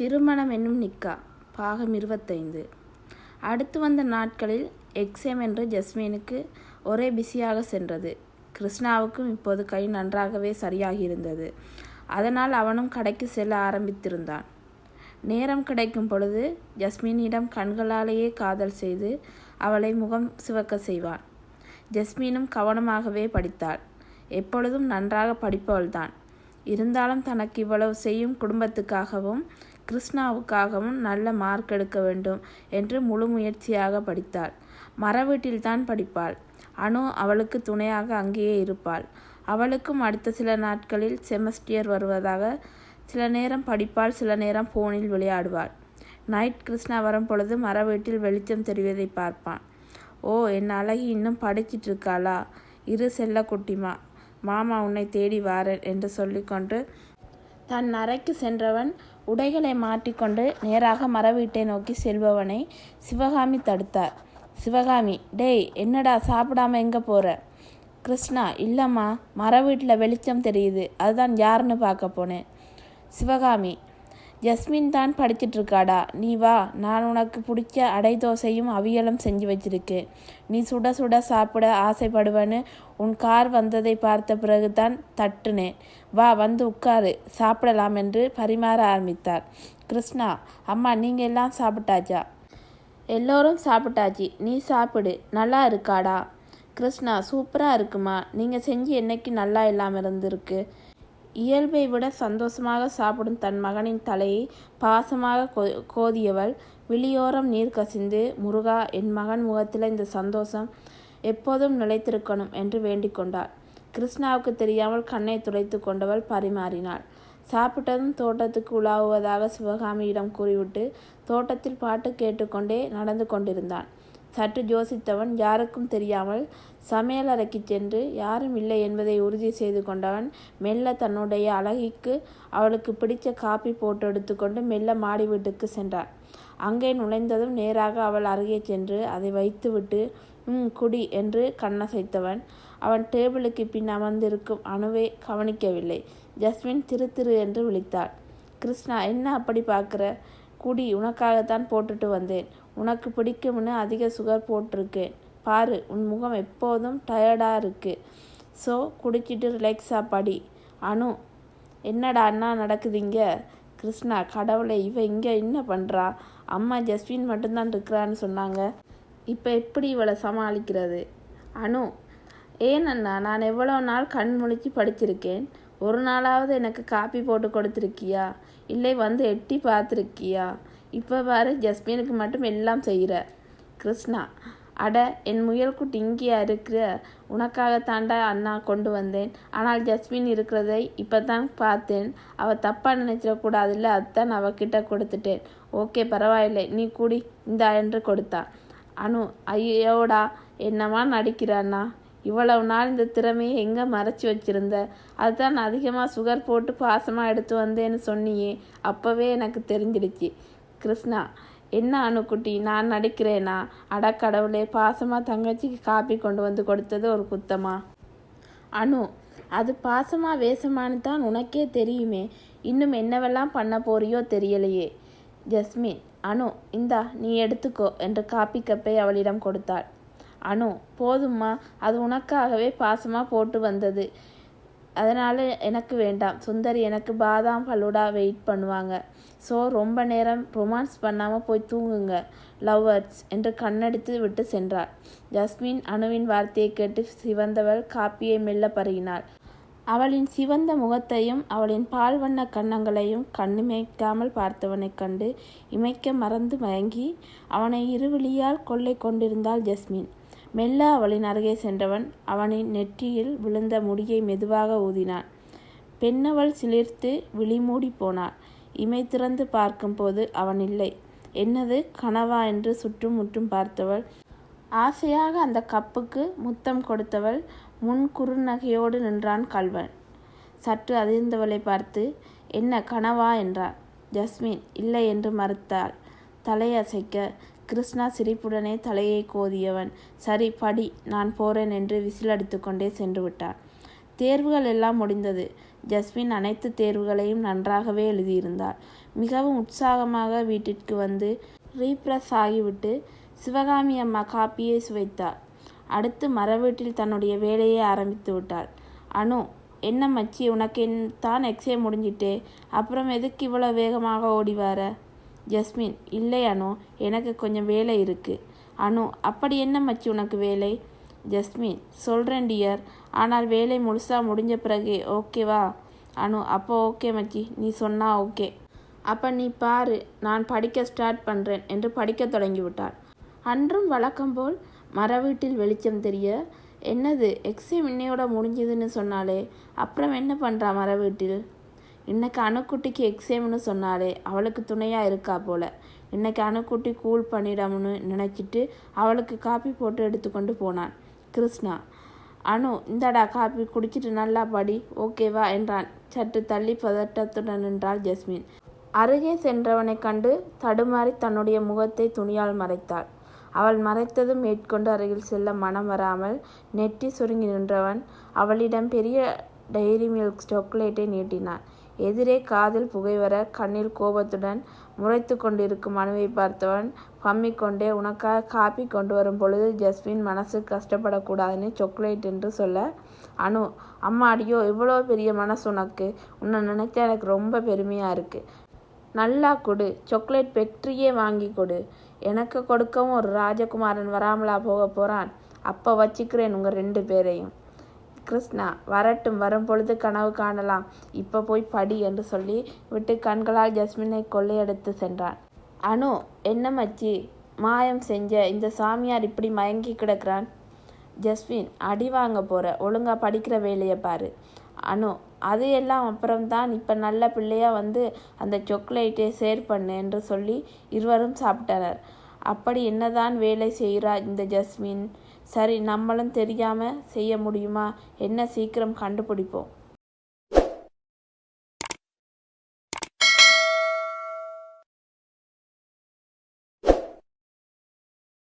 திருமணம் என்னும் நிக்கா பாகம் 25. அடுத்து வந்த நாட்களில் எக்ஸாம் என்று ஜஸ்மினுக்கு ஒரே பிஸியாக சென்றது. கிருஷ்ணாவுக்கும் இப்போது கை நன்றாகவே சரியாகியிருந்தது. அதனால் அவனும் கடைக்கு செல்ல ஆரம்பித்திருந்தான். நேரம் கிடைக்கும் பொழுது ஜஸ்மினிடம் கண்களாலேயே காதல் செய்து அவளை முகம் சிவக்க செய்வான். ஜஸ்மினும் கவனமாகவே படித்தாள். எப்பொழுதும் நன்றாக படிப்பவள்தான். இருந்தாலும் தனக்கு இவ்வளவு செய்யும் குடும்பத்துக்காகவும் கிருஷ்ணாவுக்காகவும் நல்ல மார்க் எடுக்க வேண்டும் என்று முழு முயற்சியாக படித்தாள். மரவீட்டில்தான் படிப்பாள். அனு அவளுக்கு துணையாக அங்கேயே இருப்பாள். அவளுக்கும் அடுத்த சில நாட்களில் செமஸ்டியர் வருவதாக சில நேரம் படிப்பாள், சில நேரம் போனில் விளையாடுவாள். நைட் கிருஷ்ணா வரும் பொழுது மரவீட்டில் வெளிச்சம் தெரிவதை பார்ப்பான். ஓ, என் அழகி இன்னும் படிச்சிட்டு இருக்காளா? இரு செல்ல குட்டிமா, மாமா உன்னை தேடி வாரேன் என்று சொல்லிக்கொண்டு தன் அறைக்கு சென்றவன் உடைகளை மாட்டிக்கொண்டு நேராக மரவீட்டை நோக்கி செல்பவனை சிவகாமி தடுத்தார். சிவகாமி, டேய், என்னடா சாப்பிடாம எங்கே போகிற? கிருஷ்ணா, இல்லைம்மா, மரவீட்டில் வெளிச்சம் தெரியுது, அதுதான் யாருன்னு பார்க்க போனேன். சிவகாமி, ஜஸ்மின் தான் படிச்சிட்ருக்காடா, நீ வா, நான் உனக்கு பிடிச்ச அடை தோசையும் அவியலும் செஞ்சு வச்சிருக்கேன். நீ சுட சுட சாப்பிட ஆசைப்படுவேன்னு உன் கார் வந்ததை பார்த்த பிறகு தான் தட்டுனேன். வா, வந்து உட்காரு, சாப்பிடலாம் என்று பரிமாற ஆரம்பித்தார். கிருஷ்ணா, அம்மா, நீங்கள் எல்லாம் சாப்பிட்டாச்சா? எல்லோரும் சாப்பிட்டாச்சு, நீ சாப்பிடு. நல்லா இருக்காடா? கிருஷ்ணா, சூப்பராக இருக்குமா. நீங்கள் செஞ்சு என்னைக்கு நல்லா இல்லாமல் இருந்திருக்கு. இயல்பை விட சந்தோஷமாக சாப்பிடும் தன் மகனின் தலையை பாசமாக கோதியவள் விழியோரம் நீர் கசிந்து, முருகா, என் மகன் முகத்தில் இந்த சந்தோஷம் எப்போதும் நிலைத்திருக்கணும் என்று வேண்டிக் கொண்டாள். கிருஷ்ணாவுக்கு தெரியாமல் கண்ணை துடைத்து கொண்டவள் பரிமாறினாள். சாப்பிட்டதும் தோட்டத்துக்கு உலாவுவதாக சிவகாமியிடம் கூறிவிட்டு தோட்டத்தில் பாட்டு கேட்டுக்கொண்டே நடந்து கொண்டிருந்தான். சற்று யோசித்தவன் யாருக்கும் தெரியாமல் சமையல் அறைக்கு சென்று யாரும் இல்லை என்பதை உறுதி செய்து கொண்டவன் மெல்ல தன்னுடைய அழகிக்கு அவளுக்கு பிடித்த காப்பி போட்டு எடுத்துக்கொண்டு மெல்ல மாடி வீட்டுக்கு சென்றான். அங்கே நுழைந்ததும் நேராக அவள் அருகே சென்று அதை வைத்துவிட்டு குடி என்று கண்ணசைத்தவன் அவன் டேபிளுக்கு பின் அமர்ந்திருக்கும் அணுவை கவனிக்கவில்லை. ஜஸ்மின் திரு திரு என்று விழித்தாள். கிருஷ்ணா, என்ன அப்படி பார்க்குற? குடி, உனக்காகத்தான் போட்டுட்டு வந்தேன். உனக்கு பிடிக்கும்னு அதிக சுகர் போட்டிருக்கேன். பாரு, உன் முகம் எப்போதும் டயர்டாக இருக்கு. ஸோ குடிச்சிட்டு ரிலாக்ஸாக படி. அனு, என்னடா அண்ணா நடக்குதுங்க? கிருஷ்ணா, கடவுளை, இவ இங்கே என்ன பண்ணுறா? அம்மா ஜஸ்வின் மட்டும்தான் இருக்கிறான்னு சொன்னாங்க. இப்போ எப்படி இவளை சமாளிக்கிறது? அனு, ஏன் அண்ணா, நான் எவ்வளோ நாள் கண் முழிச்சு படிச்சிருக்கேன். ஒரு நாளாவது எனக்கு காப்பி போட்டு கொடுத்துருக்கியா? இல்லை வந்து எட்டி பார்த்துருக்கியா? இப்போ பாரு, ஜஸ்மினுக்கு மட்டும் எல்லாம் செய்கிற. கிருஷ்ணா, அட, என் முயல்குட்டி இங்கேயா இருக்கிற? உனக்காகத்தாண்டா அண்ணா கொண்டு வந்தேன். ஆனால் ஜஸ்மின் இருக்கிறதை இப்போ தான் பார்த்தேன். அவள் தப்பாக நினைச்சிடக்கூடாதுல்ல, அதுதான் அவகிட்ட கொடுத்துட்டேன். ஓகே, பரவாயில்லை, நீ கூடி இந்தா என்று கொடுத்தான். அனு, ஐயோடா, என்னவா நடிக்கிறான்னா? இவ்வளவு நாள் இந்த திறமையை எங்கே மறைச்சி வச்சிருந்த? அதுதான் அதிகமாக சுகர் போட்டு பாசமாக எடுத்து வந்தேன்னு சொன்னியே, அப்போவே எனக்கு தெரிஞ்சிடுச்சு. கிருஷ்ணா, என்ன அணுக்குட்டி, நான் நடிக்கிறேனா? அடக்கடவுளே, பாசமாக தங்கச்சிக்கு காப்பி கொண்டு வந்து கொடுத்தது ஒரு குத்தமா? அனு, அது பாசமா வேஷமானு தான் உனக்கே தெரியுமே. இன்னும் என்னவெல்லாம் பண்ண போறியோ தெரியலையே. ஜஸ்மின், அனு, இந்தா நீ எடுத்துக்கோ என்று காப்பி கப்பை அவளிடம் கொடுத்தாள். அனு, போதும்மா, அது உனக்காகவே பாசமாக போட்டு வந்தது, அதனால் எனக்கு வேண்டாம். சுந்தரி எனக்கு பாதாம் ஃபலூடா வெயிட் பண்ணுவாங்க. ஸோ ரொம்ப நேரம் ரொமான்ஸ் பண்ணாமல் போய் தூங்குங்க லவ்வர்ஸ் என்று கண்ணடித்து விட்டு சென்றாள். ஜஸ்மின் அணுவின் வார்த்தையை கேட்டு சிவந்தவள் காப்பியை மெல்ல பருகினாள். அவளின் சிவந்த முகத்தையும் அவளின் பால் வண்ண கன்னங்களையும் கண்ணிமைக்காமல் பார்த்தவனை கண்டு இமைக்க மறந்து மயங்கி அவனை இருவிழியால் கொள்ளை கொண்டிருந்தாள் ஜஸ்மின். மெல்ல அவளின் அருகே சென்றவன் அவனின் நெற்றியில் விழுந்த முடியை மெதுவாக ஊதினான். பெண்ணவள் சிலிர்த்து விழிமூடி போனாள். இமை திறந்து பார்க்கும்போது அவன் இல்லை. என்னது கனவா என்று சுற்றும் முற்றும் பார்த்தவள் ஆசையாக அந்த கப்புக்கு முத்தம் கொடுத்தவள் முன் குறுநகையோடு நின்றான் கள்வன். சற்று அதிர்ந்தவளை பார்த்து, என்ன கனவா என்றார். ஜஸ்மின் இல்லை என்று மறுத்தாள். தலையசைக்க கிருஷ்ணா சிரிப்புடனே தலையை கோதியவன், சரி படி, நான் போறேன் என்று விசில் அடித்து கொண்டே சென்று விட்டான். தேர்வுகள் எல்லாம் முடிந்தது. ஜஸ்மின் அனைத்து தேர்வுகளையும் நன்றாகவே எழுதியிருந்தாள். மிகவும் உற்சாகமாக வீட்டிற்கு வந்து ரீப்ரெஷ் ஆகிவிட்டு சிவகாமி அம்மா காப்பியை சுவைத்தாள். அடுத்து மரவீட்டில் தன்னுடைய வேலையை ஆரம்பித்து விட்டாள். அனு, என்ன மச்சி, உனக்கு தான் எக்ஸே முடிஞ்சிட்டே, அப்புறம் எதுக்கு இவ்வளோ வேகமாக ஓடி வர? ஜஸ்மின், இல்லை அனு, எனக்கு கொஞ்சம் வேலை இருக்குது. அனு, அப்படி என்ன மச்சி உனக்கு வேலை? ஜஸ்மின், சொல்கிறேன் டியர், ஆனால் வேலை முழுசாக முடிஞ்ச பிறகு ஓகேவா? அனு, அப்போ ஓகே மச்சி, நீ சொன்னா ஓகே. அப்போ நீ பாரு, நான் படிக்க ஸ்டார்ட் பண்ணுறேன் என்று படிக்க தொடங்கிவிட்டாள். அன்றும் வழக்கம்போல் மரவீட்டில் வெளிச்சம் தெரிய, என்னது எக்ஸாம் இன்னையோட முடிஞ்சதுன்னு சொன்னாலே, அப்புறம் என்ன பண்ணுறா மரவீட்டில்? இன்னைக்கு அணுக்குட்டிக்கு எக்ஸாம்னு சொன்னாலே அவளுக்கு துணையாக இருக்கா போல. இன்னைக்கு அணுக்குட்டி கூல் பண்ணிடாமனு நினச்சிட்டு அவளுக்கு காப்பி போட்டு எடுத்துக்கொண்டு போனான் கிருஷ்ணா. அனு, இந்தடா காப்பி, குடிச்சிட்டு நல்லா படி, ஓகேவா என்றான். சற்று தள்ளி பதட்டத்துடன் நின்றாள் ஜஸ்மின். அருகே சென்றவனை கண்டு தடுமாறி தன்னுடைய முகத்தை துணியால் மறைத்தாள். அவள் மறைத்ததும் மேற்கொண்டு அருகில் செல்ல மனம் வராமல் நெட்டி சுருங்கி நின்றவன் அவளிடம் பெரிய டைரி மில்க் சாக்லேட்டை நீட்டினான். எதிரே காதில் புகை வர கண்ணில் கோபத்துடன் முறைத்து கொண்டிருக்கும் மனுவை பார்த்தவன் பம்மிக்கொண்டே, உனக்காக காப்பி கொண்டு வரும் பொழுது ஜஸ்மின் மனசு கஷ்டப்படக்கூடாதுன்னு சாக்லேட் என்று சொல்ல, அனு, அம்மா அடியோ, இவ்வளோ பெரிய மனசு உனக்கு, உன்னை நினைச்சா எனக்கு ரொம்ப பெருமையாக இருக்குது. நல்லா கொடு, சாக்லேட் ஃபேக்ட்ரியே வாங்கி கொடு. எனக்கு கொடுக்கவும் ஒரு ராஜகுமாரன் வராமலா போக போகிறான்? அப்போ வச்சுக்கிறேன் உங்கள் 2 பேரையும். கிருஷ்ணா, வரட்டும், வரும் பொழுது கனவு காணலாம், இப்போ போய் படி என்று சொல்லி விட்டு கண்களால் ஜஸ்மினை கொள்ளையடித்து சென்றான். அனு, என்ன மச்சி, மாயம் செஞ்ச இந்த சாமியார் இப்படி மயங்கி கிடக்கிறான்? ஜஸ்மின், அடி வாங்க போகிற, ஒழுங்காக படிக்கிற வேலையை பாரு. அனு, அது எல்லாம் அப்புறம்தான், இப்போ நல்ல பிள்ளையாக வந்து அந்த சாக்லேட்டை ஷேர் பண்ணு என்று சொல்லி இருவரும் சாப்பிட்டனர். அப்படி என்னதான் வேலை செய்கிறா இந்த ஜஸ்மின்? சரி, நம்மளும் தெரியாமல் செய்ய முடியுமா என்ன? சீக்கிரம் கண்டுபிடிப்போம்.